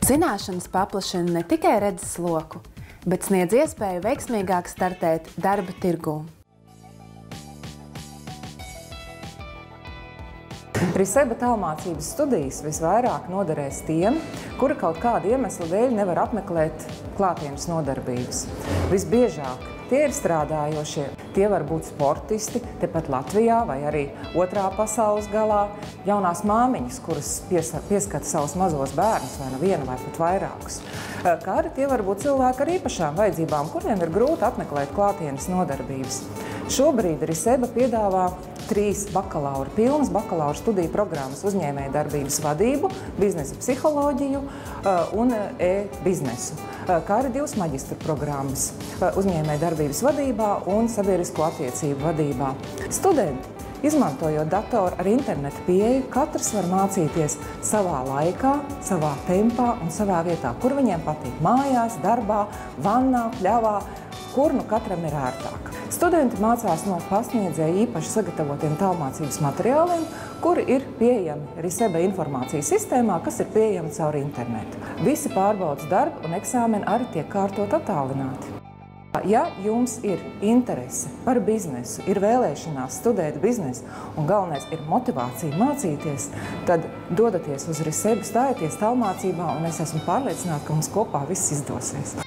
Zināšanas paplašina ne tikai redzes loku, bet sniedz iespēju veiksmīgāk startēt darba tirgū. RISEBA tālmācības studijas visvairāk noderēs tiem, kuri kaut kāda iemesla dēļ nevar apmeklēt klātienes nodarbības. Visbiežāk tie ir strādājošie, tie var būt sportisti, tepat Latvijā vai arī otrā pasaules galā, jaunās māmiņas, kuras pieskata savus mazos bērnus, vai nu vienu vai pat vairākus. Kā arī tie var būt cilvēki ar īpašām vajadzībām, kuriem ir grūti apmeklēt klātienes nodarbības. Šobrīd RISEBA piedāvā 3 pilnas bakalaura studiju programmas uzņēmējdarbības vadību, biznesa psiholoģiju un e-biznesu, kā arī 2 maģistra programmas uzņēmējdarbības vadībā un sabiedrisko attiecību vadībā. Studenti, izmantojot datoru ar interneta pieeju, katrs var mācīties savā laikā, savā tempā un savā vietā, kur viņiem patīk mājās, darbā, vannā, pļavā, kur nu katram ir ērtāk. Studenti mācās no pasniedzēja īpaši sagatavotiem tālmācības materiāliem, kuri ir pieejami RISEBA informācijas sistēmā, kas ir pieejami caur internetu. Visi pārbaudas darbi un eksāmeni arī tiek kārtot attālināti. Ja jums ir interese par biznesu, ir vēlēšanās studēt biznesu un galvenais ir motivācija mācīties, tad dodaties uz RISEBA, stājieties tālmācībā un es esmu pārliecināta, ka mums kopā viss izdosies.